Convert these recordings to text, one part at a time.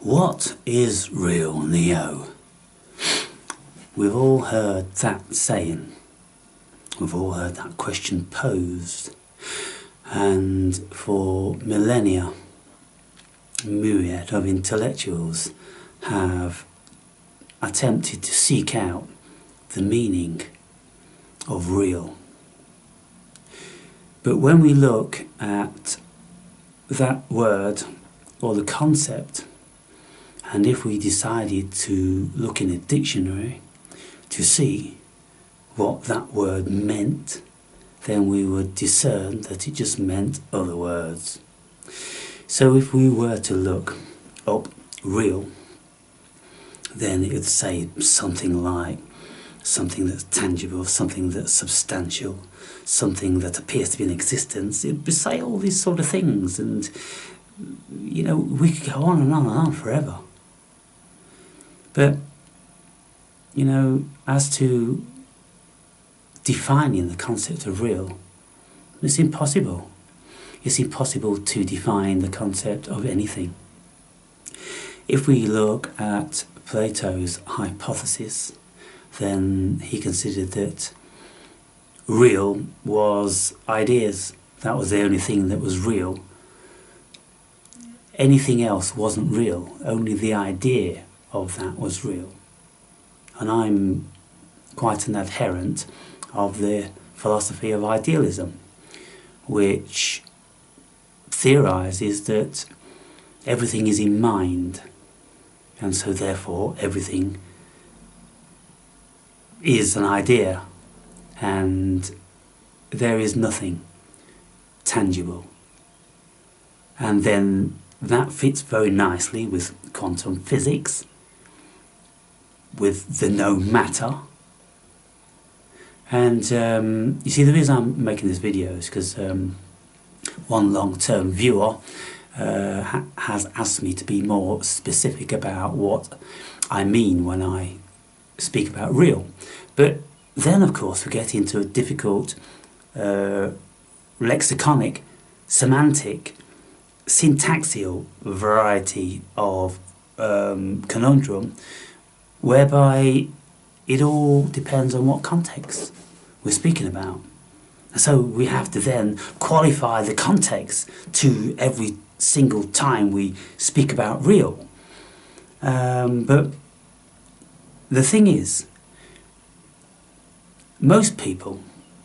What is real, Neo? We've all heard that saying. We've all heard that question posed. And for millennia, a myriad of intellectuals have attempted to seek out the meaning of real. But when we look at that word or the concept, and if we decided to look in a dictionary to see what that word meant, then we would discern that it just meant other words. So if we were to look up real, then it would say something like something that's tangible, something that's substantial, something that appears to be in existence. It would say all these sort of things, and you know, we could go on and on and on forever. But you know, as to defining the concept of real, it's impossible. It's impossible to define the concept of anything. If we look at Plato's hypothesis, then he considered that real was ideas. That was the only thing that was real. Anything else wasn't real. Only the idea of that was real. And I'm quite an adherent of the philosophy of idealism, which theorizes that everything is in mind, and so therefore everything is an idea, and there is nothing tangible. And then that fits very nicely with quantum physics, with the no matter. And you see, the reason I'm making this video is because one long-term viewer has asked me to be more specific about what I mean when I speak about real. But then of course we get into a difficult lexiconic, semantic, syntaxial variety of conundrum, whereby it all depends on what context we're speaking about. So we have to then qualify the context to every single time we speak about real. But the thing is, most people,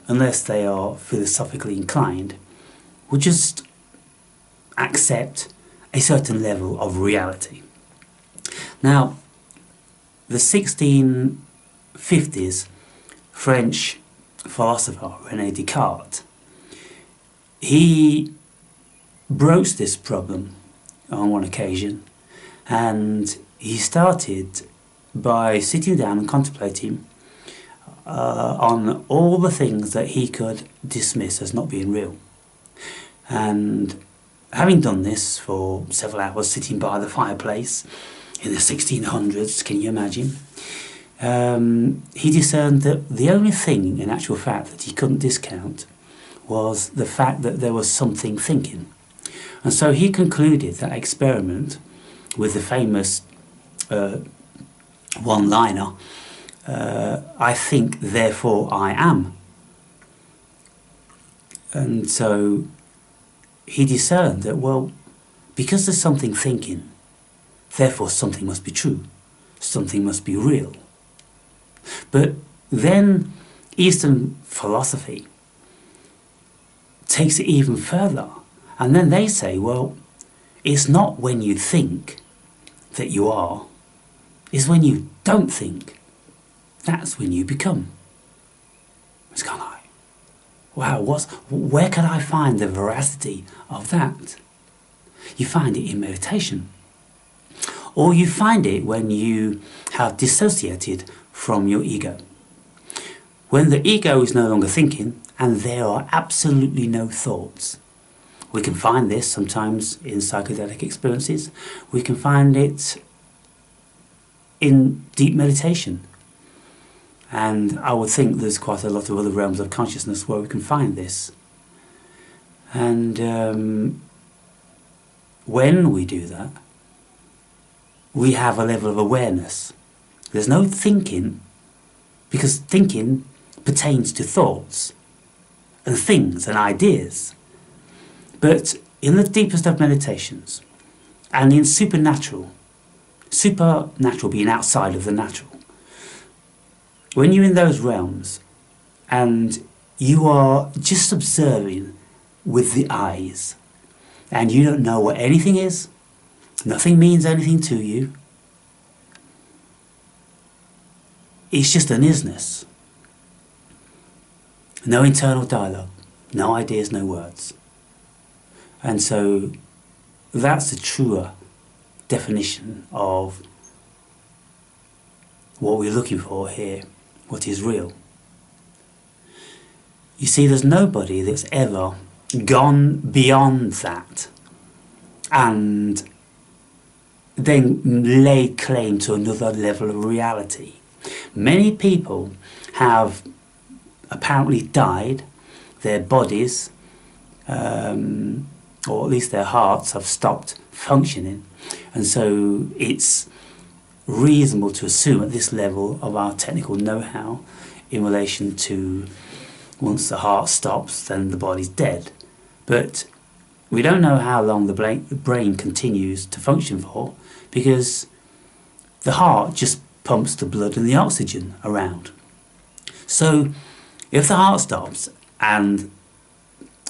unless they are philosophically inclined, will just accept a certain level of reality. Now, the 1650s French philosopher René Descartes, he broached this problem on one occasion, and he started by sitting down and contemplating on all the things that he could dismiss as not being real. And having done this for several hours, sitting by the fireplace in the 1600s, can you imagine? He discerned that the only thing, in actual fact, that he couldn't discount was the fact that there was something thinking. And so he concluded that experiment with the famous one-liner, I think, therefore I am. And so he discerned that, well, because there's something thinking, therefore something must be true, something must be real. But then Eastern philosophy takes it even further, and then they say, well, it's not when you think that you are, it's when you don't think, that's when you become. It's kind of like, wow, where can I find the veracity of that? You find it in meditation. Or you find it when you have dissociated from your ego. When the ego is no longer thinking and there are absolutely no thoughts. We can find this sometimes in psychedelic experiences. We can find it in deep meditation. And I would think there's quite a lot of other realms of consciousness where we can find this. And when we do that, we have a level of awareness. There's no thinking, because thinking pertains to thoughts and things and ideas. But in the deepest of meditations, and in supernatural being outside of the natural, when you're in those realms and you are just observing with the eyes, and you don't know what anything is, nothing means anything to you, it's just an isness. No internal dialogue, no ideas, no words. And so that's the truer definition of what we're looking for here, what is real. You see, there's nobody that's ever gone beyond that and then laid claim to another level of reality. Many people have apparently died, their bodies, or at least their hearts, have stopped functioning, and so it's reasonable to assume at this level of our technical know-how in relation to once the heart stops then the body's dead. But we don't know how long the brain continues to function for, because the heart just pumps the blood and the oxygen around. So if the heart stops and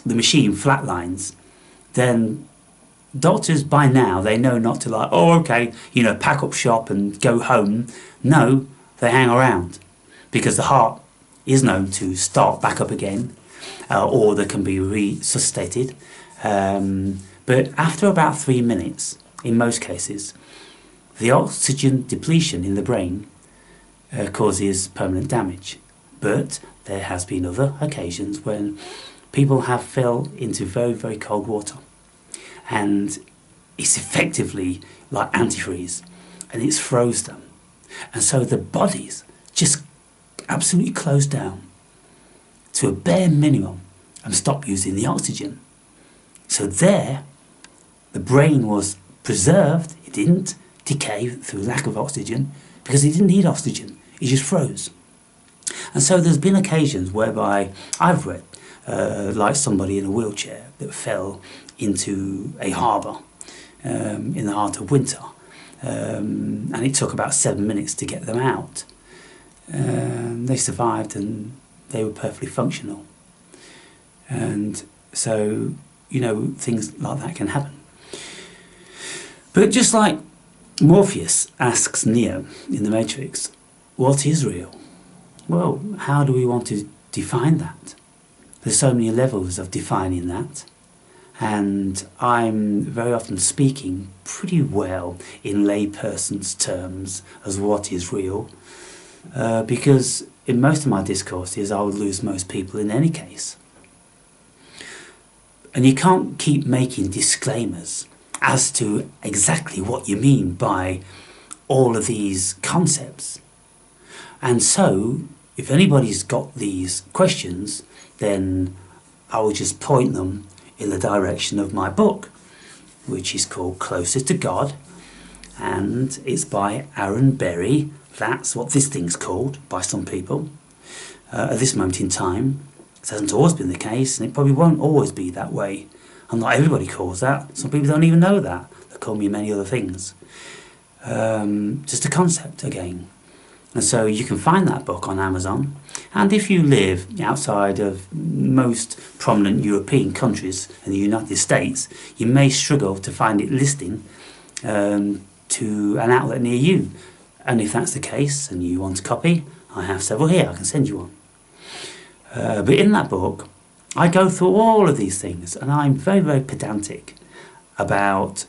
the machine flatlines, then doctors by now, they know not to like, oh okay, you know, pack up shop and go home. No, they hang around, because the heart is known to start back up again, or they can be resuscitated. But after about 3 minutes, in most cases, the oxygen depletion in the brain causes permanent damage. But there has been other occasions when people have fell into very, very cold water, and it's effectively like antifreeze, and it's froze them. And so the bodies just absolutely closed down to a bare minimum and stopped using the oxygen. So there, the brain was preserved. It didn't decay through lack of oxygen, because it didn't need oxygen. It just froze. And so there's been occasions whereby I've read, like somebody in a wheelchair that fell into a harbour in the heart of winter, and it took about 7 minutes to get them out. They survived and they were perfectly functional. And so, you know, things like that can happen. But just like Morpheus asks Neo in The Matrix, what is real? Well, how do we want to define that? There's so many levels of defining that, and I'm very often speaking pretty well in layperson's terms as what is real, because in most of my discourses I would lose most people in any case. And you can't keep making disclaimers as to exactly what you mean by all of these concepts. And so, if anybody's got these questions, then I will just point them in the direction of my book, which is called Closer to God, and it's by Aaron Berry. That's what this thing's called by some people at this moment in time. It hasn't always been the case, and it probably won't always be that way. And not everybody calls that. Some people don't even know that. They call me many other things. Just a concept again. And so you can find that book on Amazon. And if you live outside of most prominent European countries in the United States, you may struggle to find it listing to an outlet near you. And if that's the case and you want a copy, I have several here. I can send you one. But in that book, I go through all of these things, and I'm very, very pedantic about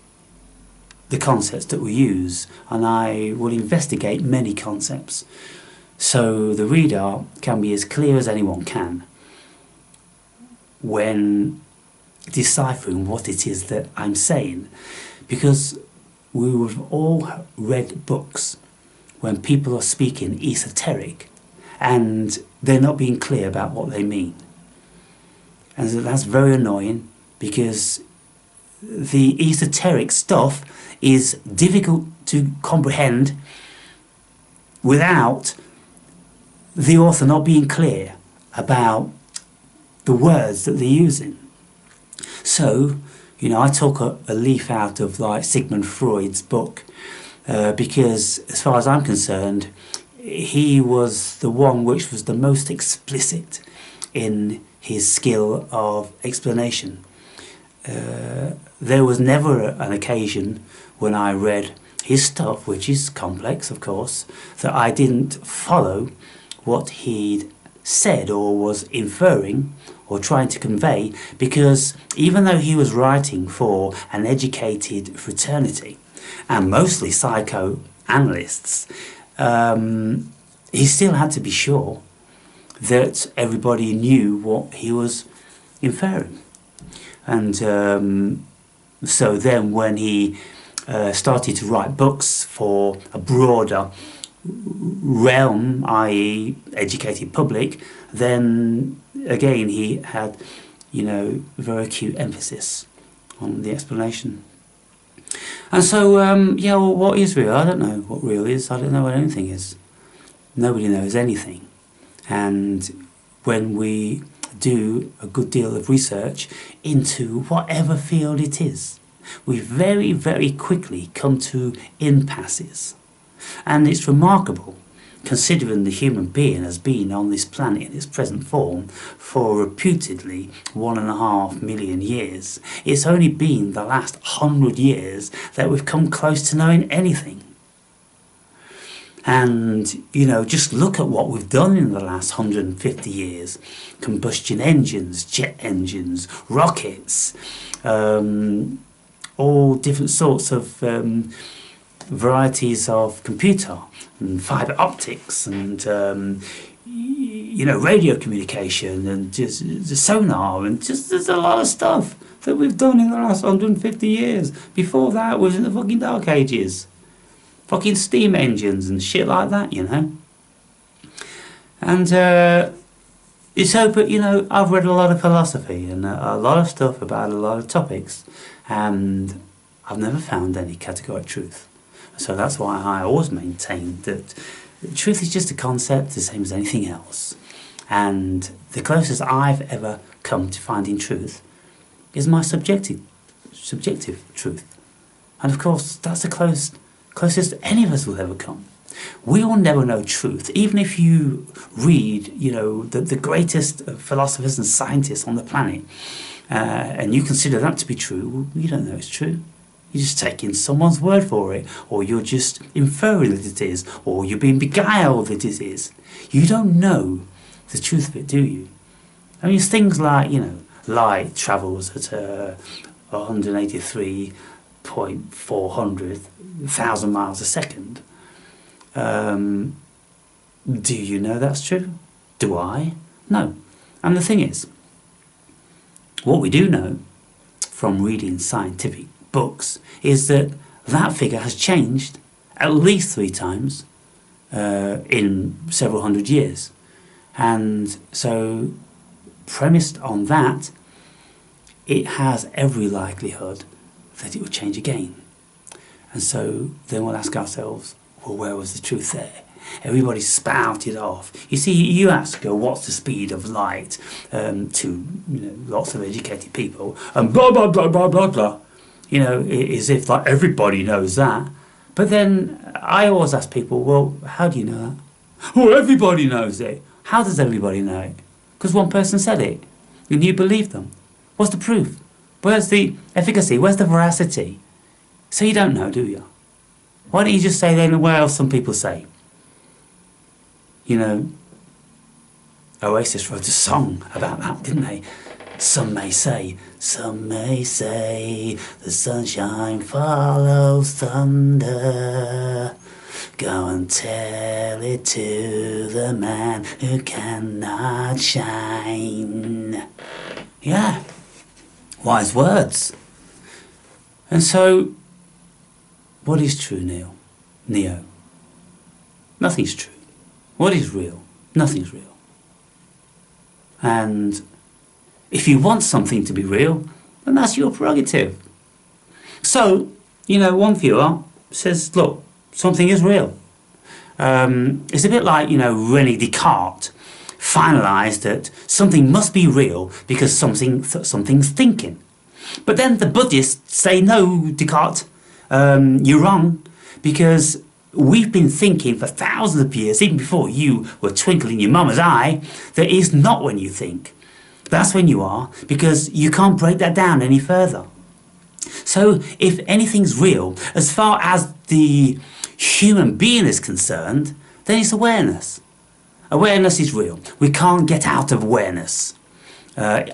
the concepts that we use, and I will investigate many concepts so the reader can be as clear as anyone can when deciphering what it is that I'm saying, because we have all read books when people are speaking esoteric and they're not being clear about what they mean. And so that's very annoying, because the esoteric stuff is difficult to comprehend without the author not being clear about the words that they're using. So, you know, I took a leaf out of like Sigmund Freud's book because as far as I'm concerned, he was the one which was the most explicit in his skill of explanation. There was never an occasion when I read his stuff, which is complex of course, that I didn't follow what he'd said or was inferring or trying to convey, because even though he was writing for an educated fraternity and mostly psychoanalysts, he still had to be sure that everybody knew what he was inferring. And so then when he started to write books for a broader realm, i.e. educated public, then again he had, you know, very acute emphasis on the explanation. And so, yeah, well, what is real? I don't know what real is. I don't know what anything is. Nobody knows anything. And when we do a good deal of research into whatever field it is, we very, very quickly come to impasses. And it's remarkable, considering the human being has been on this planet in its present form for reputedly 1.5 million years. It's only been the last 100 years that we've come close to knowing anything. And, you know, just look at what we've done in the last 150 years. Combustion engines, jet engines, rockets, all different sorts of varieties of computer and fibre optics and, you know, radio communication and just the sonar, and just there's a lot of stuff that we've done in the last 150 years. Before that was in the fucking Dark Ages. Fucking steam engines and shit like that, you know. And it's so, but you know, I've read a lot of philosophy and a lot of stuff about a lot of topics, and I've never found any categorical truth. So that's why I always maintain that truth is just a concept, the same as anything else. And the closest I've ever come to finding truth is my subjective truth. And of course, that's the closest any of us will ever come. We will never know truth, even if you read, you know, the greatest philosophers and scientists on the planet, and you consider that to be true. Well, you don't know it's true. You're just taking someone's word for it, or you're just inferring that it is, or you're being beguiled that it is. You don't know the truth of it, do you? I mean, it's things like, you know, light travels at 183,400,000 miles a second. Do you know that's true? Do I? No. And the thing is, what we do know from reading scientific books is that that figure has changed at least 3 times in several hundred years. And so, premised on that, it has every likelihood that it will change again. And so then we'll ask ourselves, well, where was the truth there? Everybody spouted off. You see, you ask, what's the speed of light to, you know, lots of educated people, and blah, blah, blah, blah, blah, blah. You know, as if like everybody knows that. But then I always ask people, well, how do you know that? Oh, everybody knows it. How does everybody know it? Because one person said it, and you believe them. What's the proof? Where's the efficacy? Where's the veracity? So you don't know, do you? Why don't you just say then what else some people say? You know, Oasis wrote a song about that, didn't they? Some may say, the sunshine follows thunder. Go and tell it to the man who cannot shine. Yeah, wise words. And so, what is true, Neo? Nothing's true. What is real? Nothing's real. And if you want something to be real, then that's your prerogative. So, you know, one viewer says, look, something is real. It's a bit like, René Descartes finalised that something must be real because something's thinking. But then the Buddhists say, no, Descartes, you're wrong, because we've been thinking for thousands of years, even before you were twinkling in your mama's eye, that it's not when you think. That's when you are, because you can't break that down any further. So if anything's real, as far as the human being is concerned, then it's awareness. Awareness is real. We can't get out of awareness.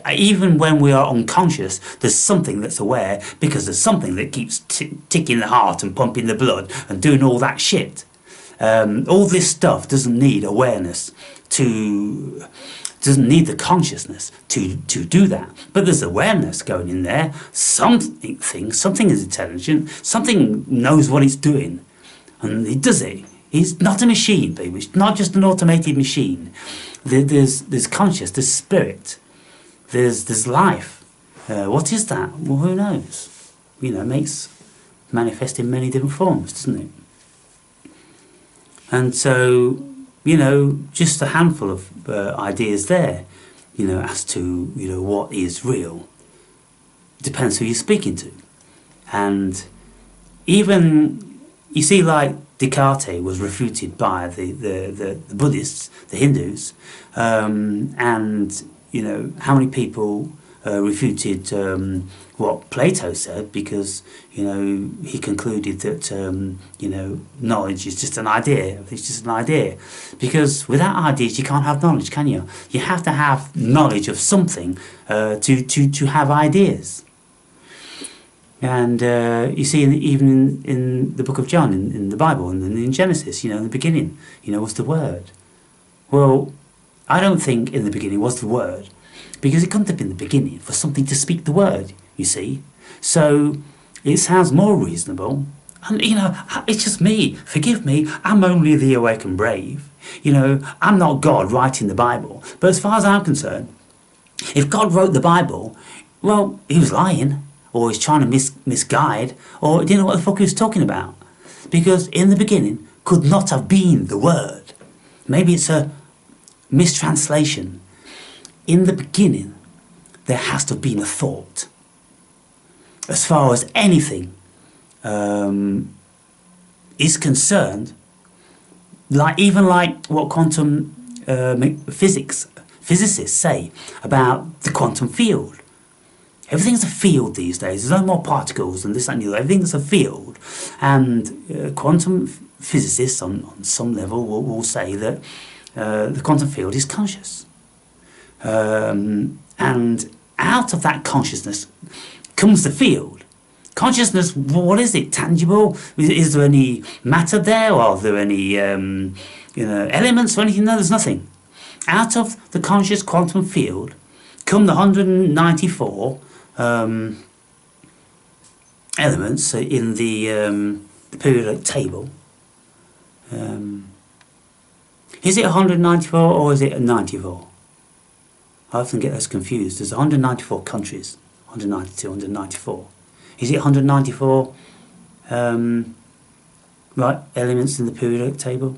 Even when we are unconscious, there's something that's aware, because there's something that keeps ticking the heart and pumping the blood and doing all that shit. All this stuff doesn't need awareness doesn't need the consciousness to do that. But there's awareness going in there. Something is intelligent, something knows what it's doing, and it does it. It's not a machine, baby. It's not just an automated machine. There's conscious, there's spirit, there's life. What is that? Well, who knows? It makes manifest in many different forms, doesn't it? And so, just a handful of ideas there, as to, what is real. Depends who you're speaking to. And even, you see, like Descartes was refuted by the Buddhists, the Hindus, and, how many people refuted what Plato said, because he concluded that knowledge is just an idea. It's just an idea, because without ideas you can't have knowledge, can you? You have to have knowledge of something to have ideas. And you see, even in the book of John, in the Bible, and in Genesis, in the beginning, was the Word. Well, I don't think in the beginning was the Word, because it couldn't have been the beginning for something to speak the word, you see. So it sounds more reasonable. And, it's just me. Forgive me. I'm only the awake and brave. I'm not God writing the Bible. But as far as I'm concerned, if God wrote the Bible, well, he was lying, or he's trying to misguide, or he didn't know what the fuck he was talking about. Because in the beginning could not have been the Word. Maybe it's a mistranslation. In the beginning, there has to have been a thought. As far as anything is concerned, even like what quantum physicists say about the quantum field. Everything's a field these days. There's no more particles and this and the other. Everything's a field. And quantum physicists on some level will say that the quantum field is conscious. And out of that consciousness comes the field. Consciousness, what is it? Tangible? Is there any matter there? Or are there any elements or anything? No, there's nothing. Out of the conscious quantum field come the 194 elements in the periodic table. Is it 194 or is it 94? I often get those confused. There's 194 countries, 192, 194. Is it 194 elements in the periodic table?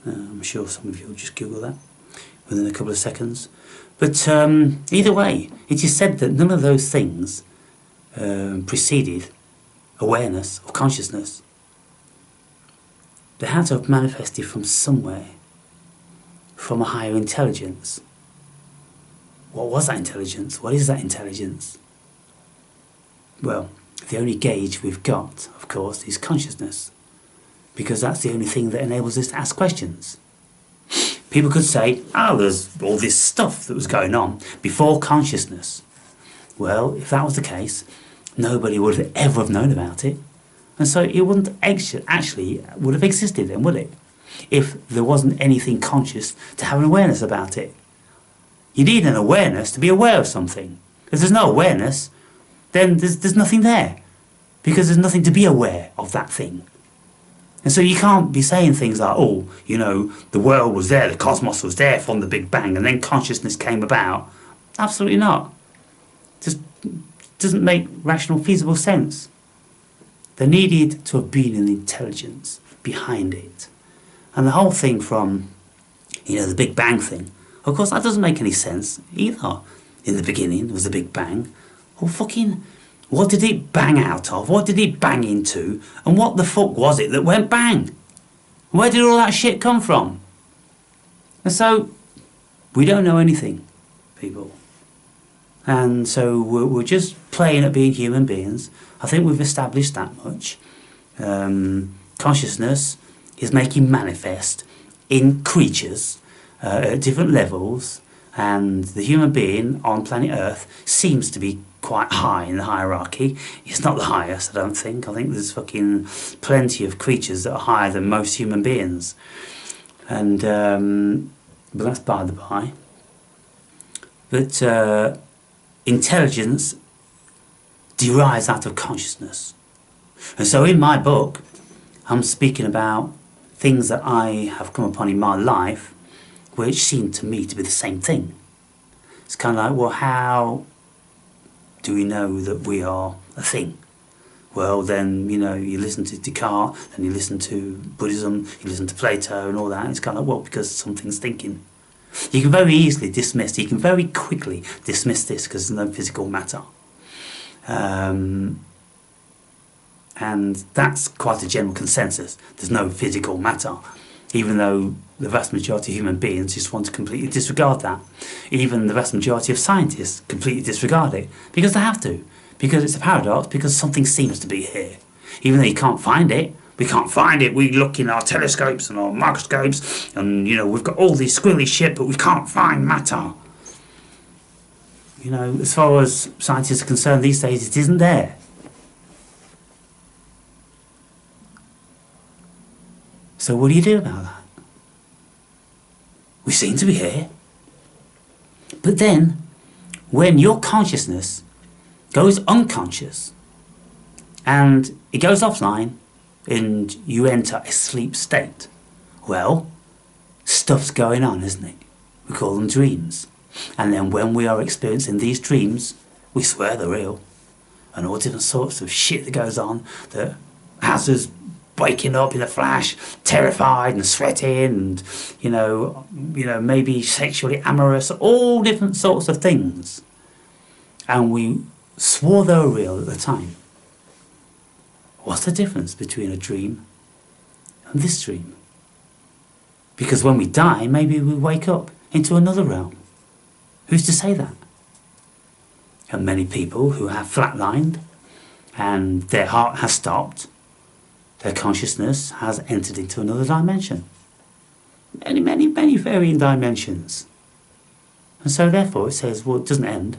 I'm sure some of you will just Google that within a couple of seconds. But either way, it is said that none of those things preceded awareness or consciousness. They had to have manifested from somewhere, from a higher intelligence. What was that intelligence? What is that intelligence? Well, the only gauge we've got, of course, is consciousness, because that's the only thing that enables us to ask questions. People could say, there's all this stuff that was going on before consciousness. Well, if that was the case, nobody would have ever have known about it. And so it wouldn't actually would have existed then, would it? If there wasn't anything conscious to have an awareness about it. You need an awareness to be aware of something. If there's no awareness, then there's nothing there, because there's nothing to be aware of that thing. And so you can't be saying things like, the world was there, the cosmos was there from the Big Bang, and then consciousness came about. Absolutely not. Just doesn't make rational, feasible sense. There needed to have been an intelligence behind it. And the whole thing from, the Big Bang thing, of course that doesn't make any sense either. In the beginning there was the Big Bang. Well, fucking, what did it bang out of? What did it bang into? And what the fuck was it that went bang? Where did all that shit come from? And so, we don't know anything, people. And so we're just playing at being human beings. I think we've established that much. Consciousness is making manifest in creatures at different levels, and the human being on planet Earth seems to be quite high in the hierarchy. It's not the highest, I don't think. I think there's fucking plenty of creatures that are higher than most human beings. And, but that's by the by. But intelligence derives out of consciousness. And so in my book, I'm speaking about things that I have come upon in my life which seem to me to be the same thing. It's kind of like, well, how do we know that we are a thing? Well, then, you listen to Descartes, then you listen to Buddhism, you listen to Plato and all that. It's kind of like, well, because something's thinking. You can very easily dismiss, you can very quickly dismiss this because there's no physical matter. And that's quite a general consensus. There's no physical matter, even though the vast majority of human beings just want to completely disregard that. Even the vast majority of scientists completely disregard it, because they have to. Because it's a paradox, because something seems to be here. Even though you can't find it, we can't find it. We look in our telescopes and our microscopes, and we've got all this squirrely shit, but we can't find matter. As far as scientists are concerned these days, it isn't there. So what do you do about that? We seem to be here. But then, when your consciousness goes unconscious, and it goes offline, and you enter a sleep state, well, stuff's going on, isn't it? We call them dreams. And then when we are experiencing these dreams, we swear they're real. And all different sorts of shit that goes on that has us waking up in a flash, terrified and sweating, and, maybe sexually amorous, all different sorts of things. And we swore they were real at the time. What's the difference between a dream and this dream? Because when we die, maybe we wake up into another realm. Who's to say that? And many people who have flatlined and their heart has stopped, their consciousness has entered into another dimension. Many, many, many varying dimensions. And so therefore it says, well, it doesn't end.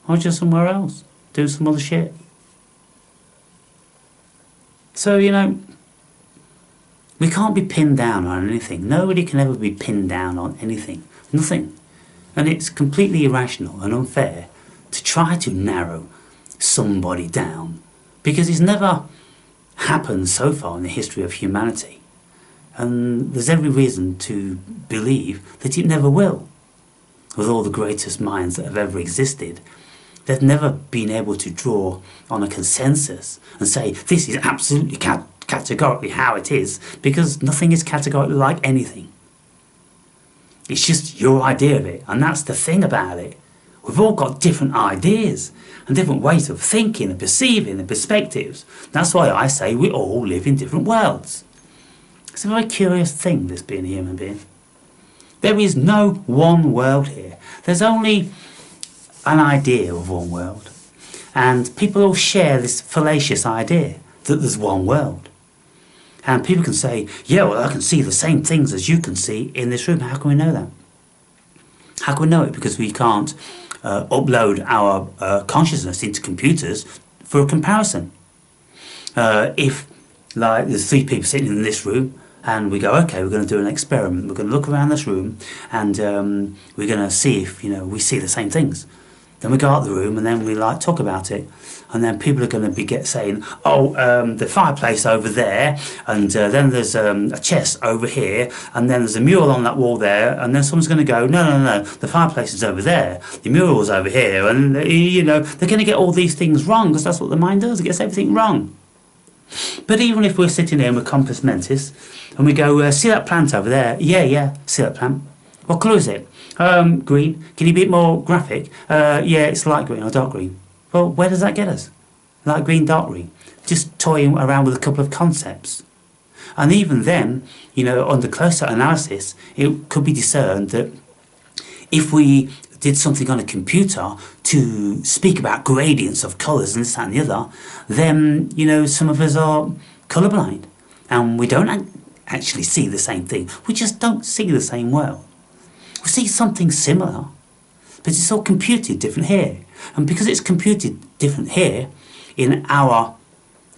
I'll just somewhere else, do some other shit. So, we can't be pinned down on anything. Nobody can ever be pinned down on anything. Nothing. And it's completely irrational and unfair to try to narrow somebody down, because it's never happened so far in the history of humanity. And there's every reason to believe that it never will. With all the greatest minds that have ever existed, they've never been able to draw on a consensus and say, this is absolutely categorically how it is, because nothing is categorically like anything. It's just your idea of it, and that's the thing about it. We've all got different ideas and different ways of thinking and perceiving and perspectives. That's why I say we all live in different worlds. It's a very curious thing, this being a human being. There is no one world here. There's only an idea of one world. And people all share this fallacious idea that there's one world. And people can say, yeah, well, I can see the same things as you can see in this room. How can we know that? How can we know it? Because we can't upload our consciousness into computers for a comparison. If, like, there's 3 people sitting in this room, and we go, okay, we're going to do an experiment. We're going to look around this room, and we're going to see if, we see the same things. Then we go out the room, and then we talk about it, and then people are going to be saying, the fireplace over there, and then there's a chest over here, and then there's a mural on that wall there, and then someone's going to go, no, the fireplace is over there, the mural's over here, and they're going to get all these things wrong, because that's what the mind does, it gets everything wrong. But even if we're sitting here and we're compos mentis, and we go, see that plant over there? Yeah, see that plant. What colour is it? Green. Can you be a bit more graphic? Yeah, it's light green or dark green. Well, where does that get us? Light green, dark green. Just toying around with a couple of concepts. And even then, under closer analysis, it could be discerned that if we did something on a computer to speak about gradients of colours and this, that and the other, then, some of us are colourblind. And we don't actually see the same thing. We just don't see the same world. We see something similar, but it's all computed different here. And because it's computed different here, in our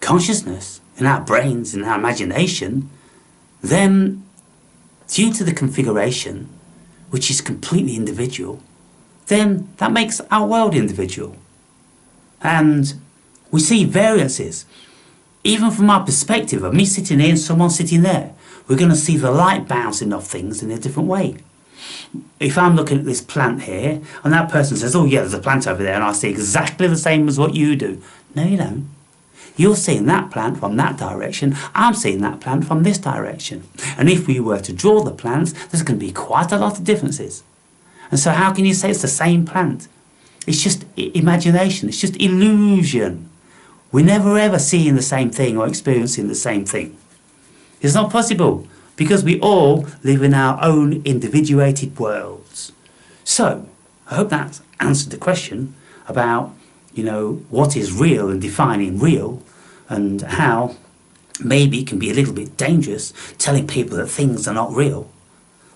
consciousness, in our brains, in our imagination, then due to the configuration, which is completely individual, then that makes our world individual. And we see variances. Even from our perspective of me sitting here and someone sitting there, we're going to see the light bouncing off things in a different way. If I'm looking at this plant here, and that person says, oh yeah, there's a plant over there, and I see exactly the same as what you do. No, you don't. You're seeing that plant from that direction, I'm seeing that plant from this direction. And if we were to draw the plants, there's going to be quite a lot of differences. And so how can you say it's the same plant? It's just imagination, it's just illusion. We're never ever seeing the same thing or experiencing the same thing. It's not possible, because we all live in our own individuated worlds. So, I hope that's answered the question about, what is real and defining real, and how maybe it can be a little bit dangerous telling people that things are not real.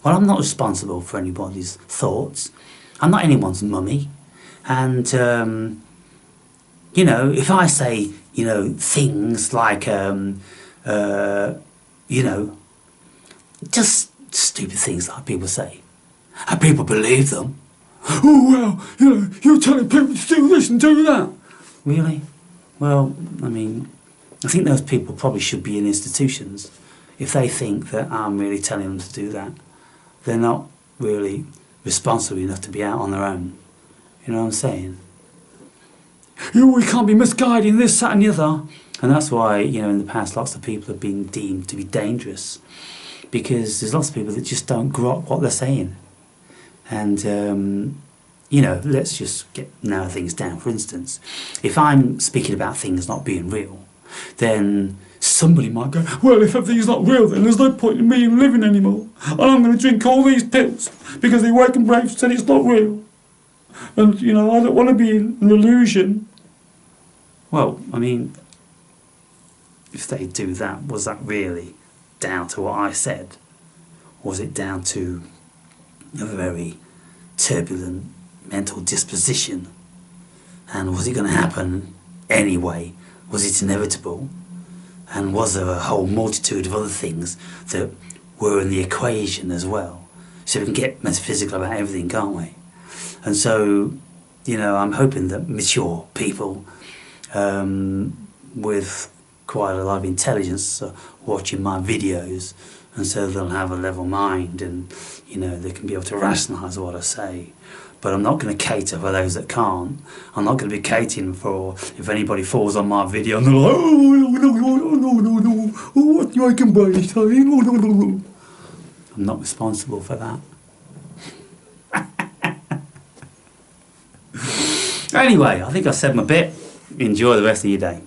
Well, I'm not responsible for anybody's thoughts. I'm not anyone's mummy. And, if I say, things like, just stupid things like people say, and people believe them. Oh, well, you're telling people to do this and do that. Really? Well, I think those people probably should be in institutions. If they think that I'm really telling them to do that, they're not really responsible enough to be out on their own. You know what I'm saying? We can't be misguiding this, that and the other. And that's why, in the past lots of people have been deemed to be dangerous. Because there's lots of people that just don't grok what they're saying. And, let's just narrow things down. For instance, if I'm speaking about things not being real, then somebody might go, well, if everything's not real, then there's no point in me living anymore. And I'm going to drink all these pills because the Awakened Brave said it's not real. And, I don't want to be an illusion. Well, if they do that, was that really down to what I said? Or was it down to a very turbulent mental disposition? And was it going to happen anyway? Was it inevitable? And was there a whole multitude of other things that were in the equation as well? So we can get metaphysical about everything, can't we? And so, I'm hoping that mature people with quite a lot of intelligence are watching my videos, and so they'll have a level mind, and they can be able to rationalise what I say. But I'm not going to cater for those that can't. I'm not going to be catering for if anybody falls on my video and they're like, oh, what do I can buy this time? I'm not responsible for that. Anyway, I think I've said my bit. Enjoy the rest of your day.